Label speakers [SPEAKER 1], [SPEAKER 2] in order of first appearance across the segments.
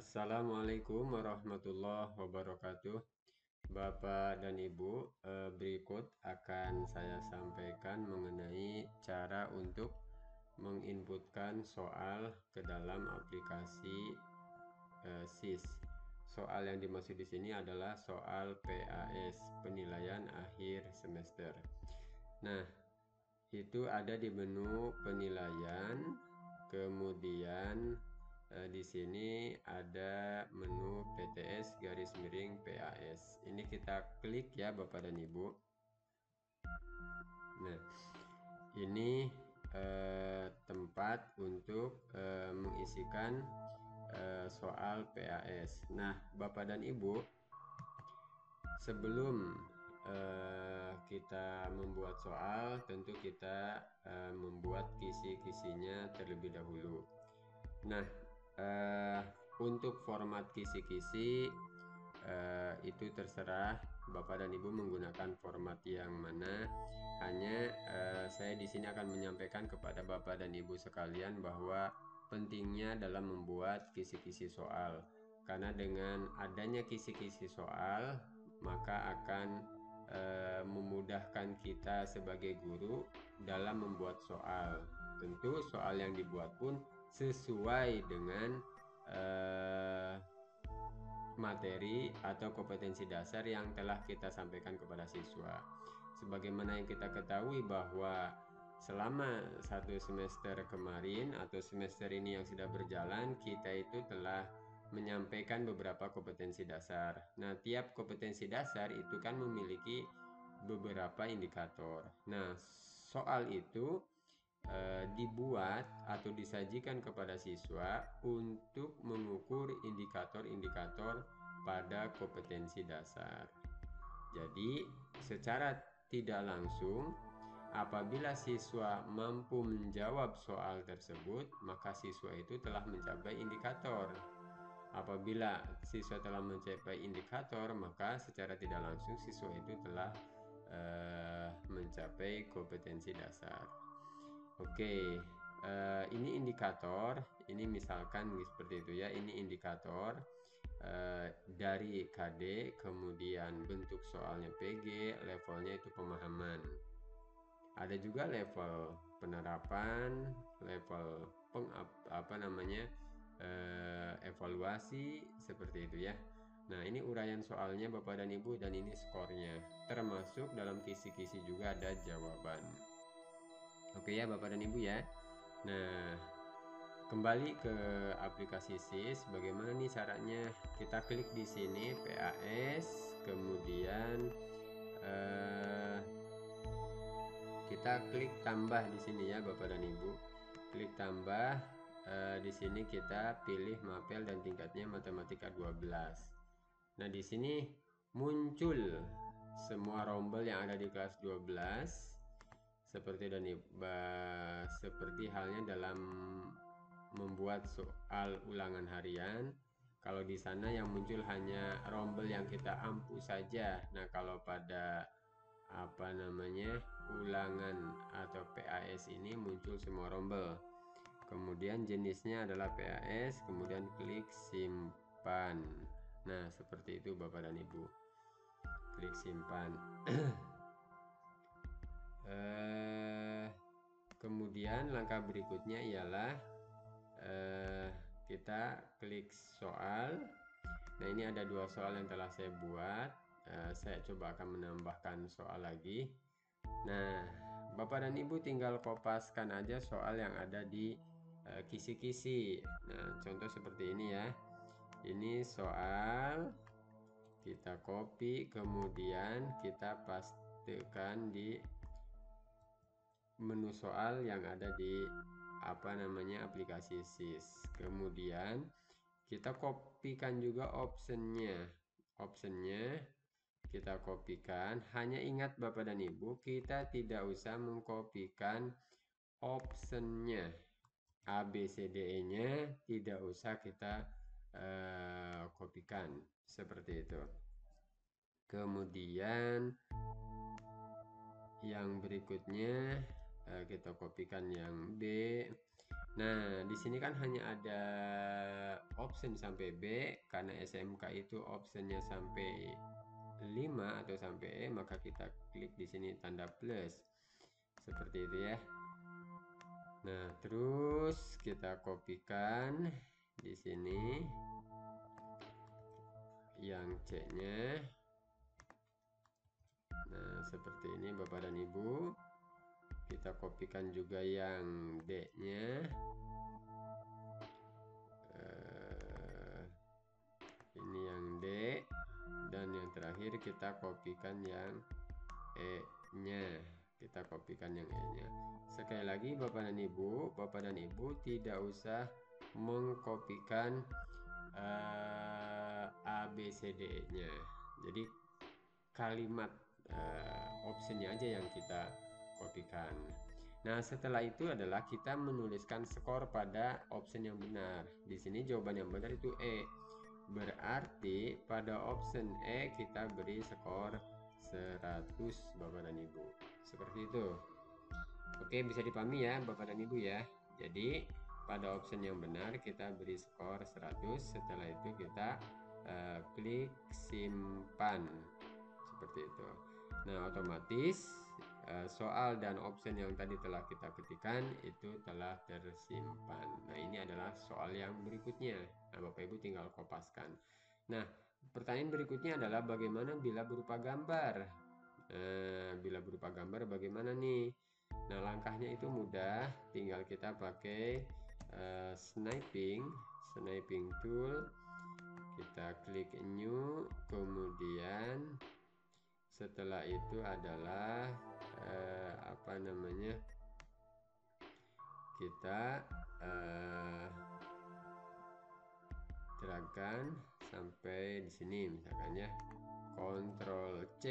[SPEAKER 1] Assalamualaikum warahmatullahi wabarakatuh. Bapak dan Ibu, berikut akan saya sampaikan mengenai cara untuk menginputkan soal ke dalam aplikasi SIS. Soal yang dimaksud di sini adalah soal PAS, penilaian akhir semester. Nah, itu ada di menu penilaian, kemudian di sini ada menu PTS garis miring PAS. Ini kita klik ya Bapak dan Ibu. Nah, ini tempat untuk mengisikan soal PAS. Nah, Bapak dan Ibu, sebelum kita membuat soal, tentu kita membuat kisi-kisinya terlebih dahulu. Nah, untuk format kisi-kisi itu terserah Bapak dan Ibu menggunakan format yang mana. Hanya saya di sini akan menyampaikan kepada Bapak dan Ibu sekalian bahwa pentingnya dalam membuat kisi-kisi soal. Karena dengan adanya kisi-kisi soal, maka akan memudahkan kita sebagai guru dalam membuat soal. Tentu soal yang dibuat pun sesuai dengan materi atau kompetensi dasar yang telah kita sampaikan kepada siswa. Sebagaimana yang kita ketahui bahwa selama satu semester kemarin atau semester ini yang sudah berjalan, kita itu telah menyampaikan beberapa kompetensi dasar. Nah, tiap kompetensi dasar itu kan memiliki beberapa indikator. Nah, soal itu dibuat atau disajikan kepada siswa untuk mengukur indikator-indikator pada kompetensi dasar. Jadi, secara tidak langsung, apabila siswa mampu menjawab soal tersebut, maka siswa itu telah mencapai indikator. Apabila siswa telah mencapai indikator, maka secara tidak langsung siswa itu telah mencapai kompetensi dasar. Oke, ini indikator, ini misalkan seperti itu ya, ini indikator dari KD, kemudian bentuk soalnya PG, levelnya itu pemahaman. Ada juga level penerapan, level evaluasi seperti itu ya. Nah, ini uraian soalnya Bapak dan Ibu, dan ini skornya. Termasuk dalam kisi-kisi juga ada jawaban. Oke ya Bapak dan Ibu ya. Nah, kembali ke aplikasi SIS. Bagaimana nih caranya? Kita klik di sini PAS, kemudian kita klik tambah di sini ya Bapak dan Ibu. Klik tambah. Di sini kita pilih mapel dan tingkatnya matematika 12. Nah, di sini muncul semua rombel yang ada di kelas 12. Seperti halnya dalam membuat soal ulangan harian. Kalau di sana yang muncul hanya rombel yang kita ampu saja. Nah, kalau pada ulangan atau PAS ini muncul semua rombel. Kemudian jenisnya adalah PAS, kemudian klik simpan. Nah, seperti itu Bapak dan Ibu. Klik simpan. Kemudian langkah berikutnya ialah kita klik soal. Nah, ini ada dua soal yang telah saya buat. Saya coba akan menambahkan soal lagi. Nah, Bapak dan Ibu tinggal kopaskan aja soal yang ada di kisi-kisi. Nah, contoh seperti ini ya. Ini soal, kita copy, kemudian kita pastekan di menu soal yang ada di aplikasi SIS. Kemudian kita kopikan juga optionnya kita kopikan. Hanya ingat Bapak dan Ibu, kita tidak usah mengkopikan optionnya, ABCDE nya tidak usah kita kopikan seperti itu. Kemudian yang berikutnya kita kopikan yang B. Nah, di sini kan hanya ada option sampai B, karena SMK itu optionnya sampai 5 atau sampai E, maka kita klik di sini tanda plus. Seperti itu ya. Nah, terus kita kopikan di sini yang C-nya. Nah, seperti ini Bapak dan Ibu. Kita kopikan juga yang D-nya. Ini yang D, dan yang terakhir kita kopikan yang E-nya. Kita kopikan yang E-nya. Sekali lagi Bapak dan Ibu tidak usah mengkopikan A, B, C, D-nya. Jadi kalimat optionnya aja yang kita kopikan. Nah, setelah itu adalah kita menuliskan skor pada option yang benar. Di sini jawaban yang benar itu E. Berarti pada option E kita beri skor 100 Bapak dan Ibu. Seperti itu. Oke, bisa dipahami ya Bapak dan Ibu ya. Jadi pada option yang benar kita beri skor 100. Setelah itu kita klik simpan. Seperti itu. Nah, otomatis soal dan option yang tadi telah kita ketikkan itu telah tersimpan. Nah, ini adalah soal yang berikutnya. Nah, Bapak Ibu tinggal kopaskan. Nah, pertanyaan berikutnya adalah bagaimana bila berupa gambar? Bila berupa gambar bagaimana nih? Nah, langkahnya itu mudah, tinggal kita pakai sniping tool. Kita klik new, kemudian setelah itu adalah kita dragkan sampai di sini misalkan ya, Ctrl C,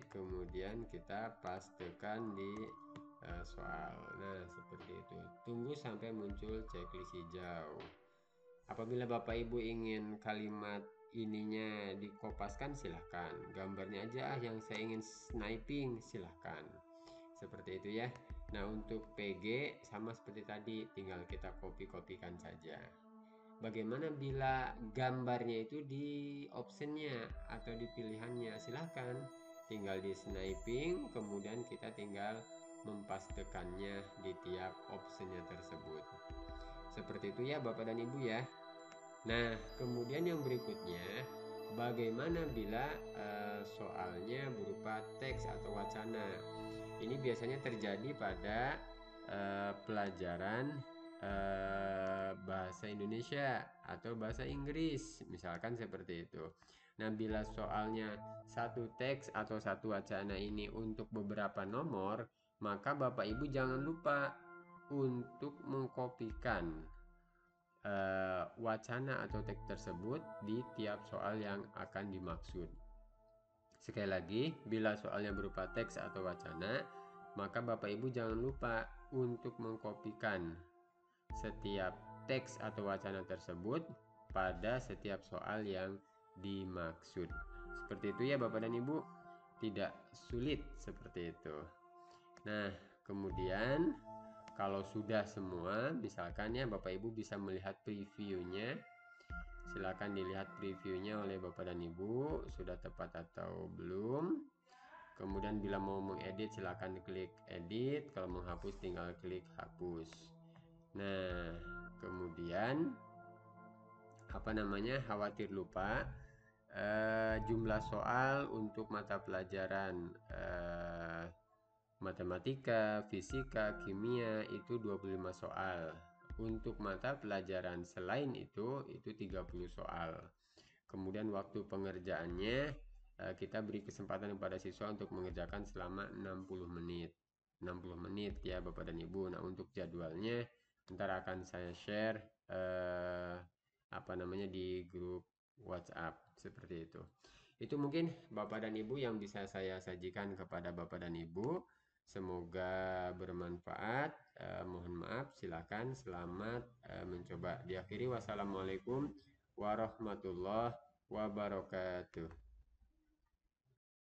[SPEAKER 1] kemudian kita pastekan di soal. Nah, seperti itu. Tunggu sampai muncul checklist hijau. Apabila Bapak Ibu ingin kalimat ininya dikopaskan, silahkan. Gambarnya aja yang saya ingin sniping, silahkan. Seperti itu ya. Nah, untuk PG sama seperti tadi, tinggal kita kopi-kopikan saja. Bagaimana bila gambarnya itu di optionnya atau di pilihannya? Silahkan. Tinggal di sniping, kemudian kita tinggal mempastekannya di tiap optionnya tersebut. Seperti itu ya Bapak dan Ibu ya. Nah, kemudian yang berikutnya, bagaimana bila soalnya berupa teks atau wacana? Ini biasanya terjadi pada pelajaran bahasa Indonesia atau bahasa Inggris, misalkan seperti itu. Nah, bila soalnya satu teks atau satu wacana ini untuk beberapa nomor, maka Bapak Ibu jangan lupa untuk mengkopikan wacana atau teks tersebut di tiap soal yang akan dimaksud. Sekali lagi, bila soalnya berupa teks atau wacana, maka Bapak Ibu jangan lupa untuk mengkopikan setiap teks atau wacana tersebut pada setiap soal yang dimaksud. Seperti itu ya Bapak dan Ibu, tidak sulit seperti itu. Nah, kemudian kalau sudah semua, misalkan ya Bapak Ibu bisa melihat previewnya. Silakan dilihat previewnya oleh Bapak dan Ibu, sudah tepat atau belum. Kemudian bila mau mengedit silakan klik edit, kalau menghapus tinggal klik hapus. Nah, kemudian khawatir lupa jumlah soal untuk mata pelajaran matematika, fisika, kimia itu 25 soal. Untuk mata pelajaran selain itu 30 soal. Kemudian waktu pengerjaannya kita beri kesempatan kepada siswa untuk mengerjakan selama 60 menit. 60 menit ya Bapak dan Ibu. Nah, untuk jadwalnya ntar akan saya share di grup WhatsApp seperti itu. Itu mungkin Bapak dan Ibu yang bisa saya sajikan kepada Bapak dan Ibu. Semoga bermanfaat. Mohon maaf, silakan selamat mencoba. Diakhiri wassalamualaikum warahmatullahi wabarakatuh.